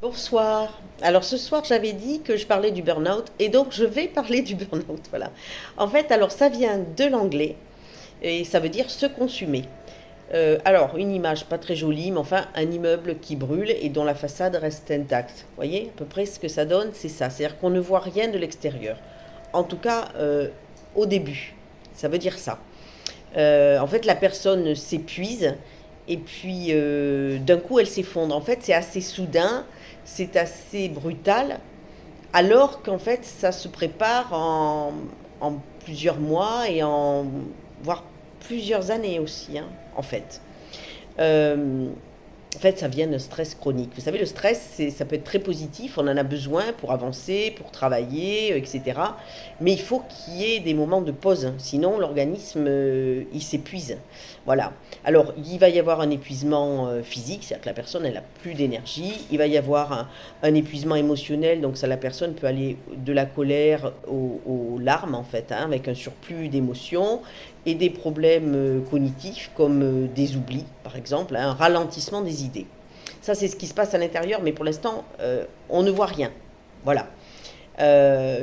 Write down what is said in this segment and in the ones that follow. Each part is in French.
Bonsoir. Alors ce soir, j'avais dit que je parlais du burn-out et donc je vais parler du burn-out. Voilà. En fait, alors ça vient de l'anglais et ça veut dire se consumer. Alors, une image pas très jolie, mais enfin, un immeuble qui brûle et dont la façade reste intacte. Vous voyez, à peu près ce que ça donne, c'est ça. C'est-à-dire qu'on ne voit rien de l'extérieur. En tout cas, au début. Ça veut dire ça. En fait, la personne s'épuise et puis d'un coup, elle s'effondre. En fait, c'est assez soudain, c'est assez brutal, alors qu'en fait, ça se prépare en plusieurs mois et en voire plusieurs années aussi, hein, en fait. Euh, En fait, ça vient d'un stress chronique. Vous savez, le stress, ça peut être très positif, on en a besoin pour avancer, pour travailler, etc. Mais il faut qu'il y ait des moments de pause, sinon l'organisme, il s'épuise. Voilà. Alors, il va y avoir un épuisement physique, c'est-à-dire que la personne, elle n'a plus d'énergie. Il va y avoir un épuisement émotionnel, donc ça, la personne peut aller de la colère aux larmes, en fait, hein, avec un surplus d'émotions et des problèmes cognitifs comme des oublis, par exemple, hein, un ralentissement des idées. Ça, c'est ce qui se passe à l'intérieur, mais pour l'instant, on ne voit rien. Voilà.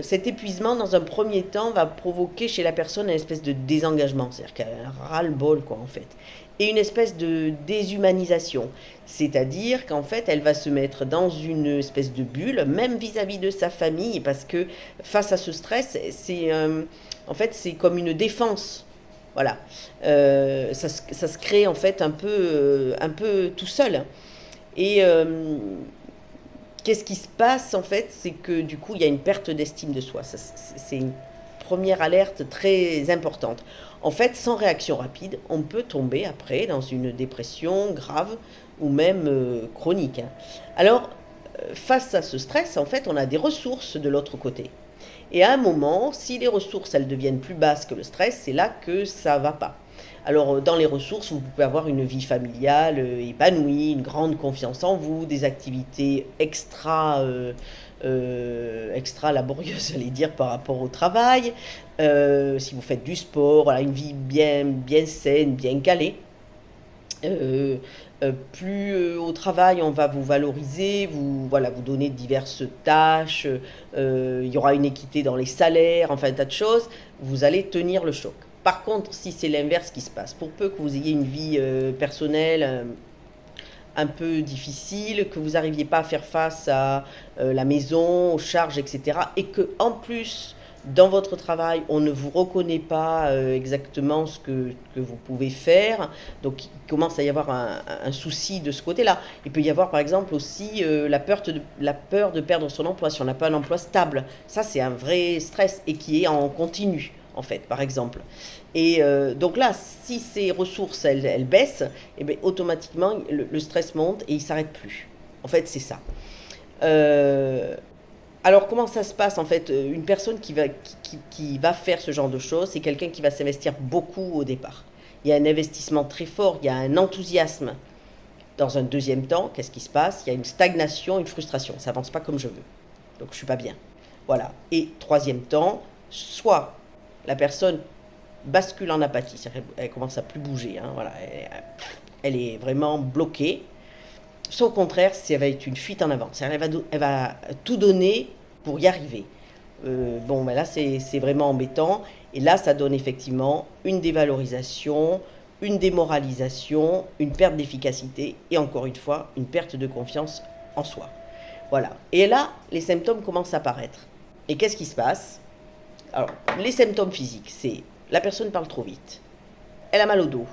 Cet épuisement, dans un premier temps, va provoquer chez la personne une espèce de désengagement, c'est-à-dire qu'elle a un ras-le-bol, quoi, en fait. Et une espèce de déshumanisation, c'est-à-dire qu'en fait, elle va se mettre dans une espèce de bulle, même vis-à-vis de sa famille, parce que face à ce stress, en fait, c'est comme une défense. Voilà. Ça se crée en fait un peu tout seul. Et qu'est-ce qui se passe en fait? C'est que du coup, il y a une perte d'estime de soi. C'est une première alerte très importante. En fait, sans réaction rapide, on peut tomber après dans une dépression grave ou même chronique, hein. Alors, face à ce stress, en fait, on a des ressources de l'autre côté. Et à un moment, si les ressources elles deviennent plus basses que le stress, c'est là que ça va pas. Alors dans les ressources, vous pouvez avoir une vie familiale épanouie, une grande confiance en vous, des activités extra laborieuses, j'allais dire, par rapport au travail. Si vous faites du sport, voilà, une vie bien saine, bien calée. Euh, Plus au travail, on va vous valoriser, voilà, vous donner diverses tâches, il y aura une équité dans les salaires, enfin un tas de choses, vous allez tenir le choc. Par contre, si c'est l'inverse qui se passe, pour peu que vous ayez une vie personnelle un peu difficile, que vous n'arriviez pas à faire face à la maison, aux charges, etc., et que en plus dans votre travail, on ne vous reconnaît pas exactement ce que vous pouvez faire. Donc, il commence à y avoir un souci de ce côté-là. Il peut y avoir, par exemple, aussi la peur de perdre son emploi, si on n'a pas un emploi stable. Ça, c'est un vrai stress et qui est en continu, en fait, par exemple. Et donc là, si ces ressources, elles baissent, et bien, automatiquement, le stress monte et il ne s'arrête plus. En fait, c'est ça. Euh, alors, comment ça se passe en fait? Une personne qui va faire ce genre de choses, c'est quelqu'un qui va s'investir beaucoup au départ. Il y a un investissement très fort, il y a un enthousiasme. Dans un deuxième temps, qu'est-ce qui se passe? Il y a une stagnation, une frustration. Ça avance pas comme je veux. Donc, je suis pas bien. Voilà. Et troisième temps, soit la personne bascule en apathie, c'est-à-dire elle commence à plus bouger, hein, voilà, elle est vraiment bloquée. Soit au contraire, ça va être une fuite en avant. Elle va tout donner pour y arriver. Bon, ben là, c'est vraiment embêtant. Et là, ça donne effectivement une dévalorisation, une démoralisation, une perte d'efficacité et encore une fois, une perte de confiance en soi. Voilà. Et là, les symptômes commencent à apparaître. Et qu'est-ce qui se passe? Alors, les symptômes physiques, c'est la personne parle trop vite, elle a mal au dos,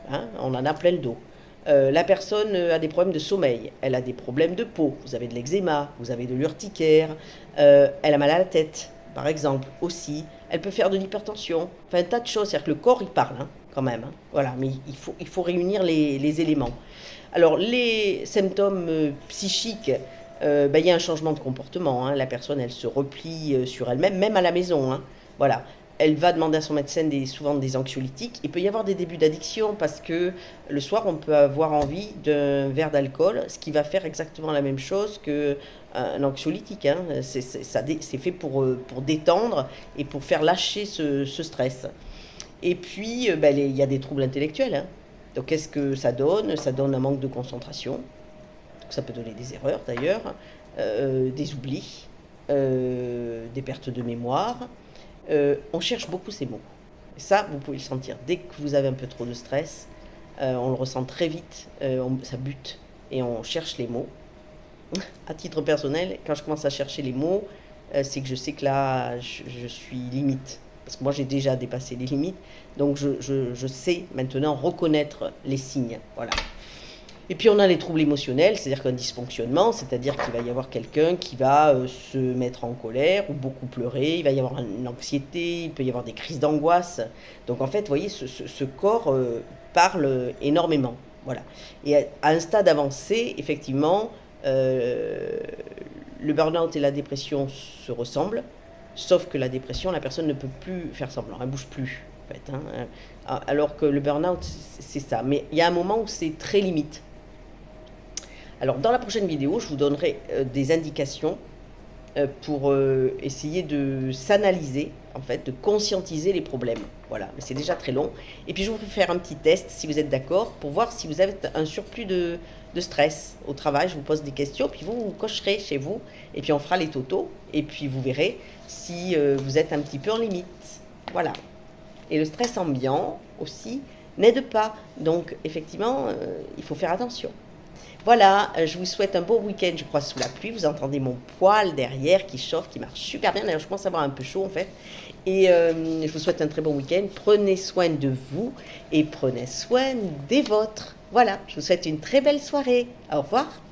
hein, on en a plein le dos. La personne a des problèmes de sommeil, elle a des problèmes de peau, vous avez de l'eczéma, vous avez de l'urticaire, elle a mal à la tête, par exemple, aussi. Elle peut faire de l'hypertension, enfin un tas de choses, c'est-à-dire que le corps il parle, hein, quand même, hein. Voilà, mais il faut réunir les éléments. Alors, les symptômes psychiques, ben, il y a un changement de comportement, hein. La personne, elle se replie sur elle-même, même à la maison, hein. Voilà. Elle va demander à son médecin souvent des anxiolytiques. Il peut y avoir des débuts d'addiction parce que le soir, on peut avoir envie d'un verre d'alcool, ce qui va faire exactement la même chose qu'un anxiolytique, hein. C'est fait pour détendre et pour faire lâcher ce stress. Et puis, ben, il y a des troubles intellectuels, hein. Donc, qu'est-ce que ça donne? Ça donne un manque de concentration. Donc, ça peut donner des erreurs d'ailleurs, des oublis, des pertes de mémoire. On cherche beaucoup ces mots. Et ça, vous pouvez le sentir. Dès que vous avez un peu trop de stress, on le ressent très vite, ça bute et on cherche les mots. À titre personnel, quand je commence à chercher les mots, c'est que je sais que là, je suis limite. Parce que moi, j'ai déjà dépassé les limites. Donc, je sais maintenant reconnaître les signes. Voilà. Et puis, on a les troubles émotionnels, c'est-à-dire qu'un dysfonctionnement, c'est-à-dire qu'il va y avoir quelqu'un qui va se mettre en colère ou beaucoup pleurer, il va y avoir une anxiété, il peut y avoir des crises d'angoisse. Donc, en fait, vous voyez, ce corps parle énormément. Voilà. Et à un stade avancé, effectivement, le burn-out et la dépression se ressemblent, sauf que la dépression, la personne ne peut plus faire semblant, elle ne bouge plus, en fait, hein. Alors que le burn-out, c'est ça. Mais il y a un moment où c'est très limite. Alors, dans la prochaine vidéo, je vous donnerai des indications pour essayer de s'analyser, en fait, de conscientiser les problèmes. Voilà, mais c'est déjà très long. Et puis, je vous fais faire un petit test, si vous êtes d'accord, pour voir si vous avez un surplus de stress au travail. Je vous pose des questions, puis vous cocherez chez vous, et puis on fera les totaux, et puis vous verrez si vous êtes un petit peu en limite. Voilà. Et le stress ambiant aussi n'aide pas. Donc, effectivement, il faut faire attention. Voilà, je vous souhaite un beau week-end, je crois, sous la pluie. Vous entendez mon poêle derrière qui chauffe, qui marche super bien. D'ailleurs, je pense avoir un peu chaud, en fait. Et je vous souhaite un très bon week-end. Prenez soin de vous et prenez soin des vôtres. Voilà, je vous souhaite une très belle soirée. Au revoir.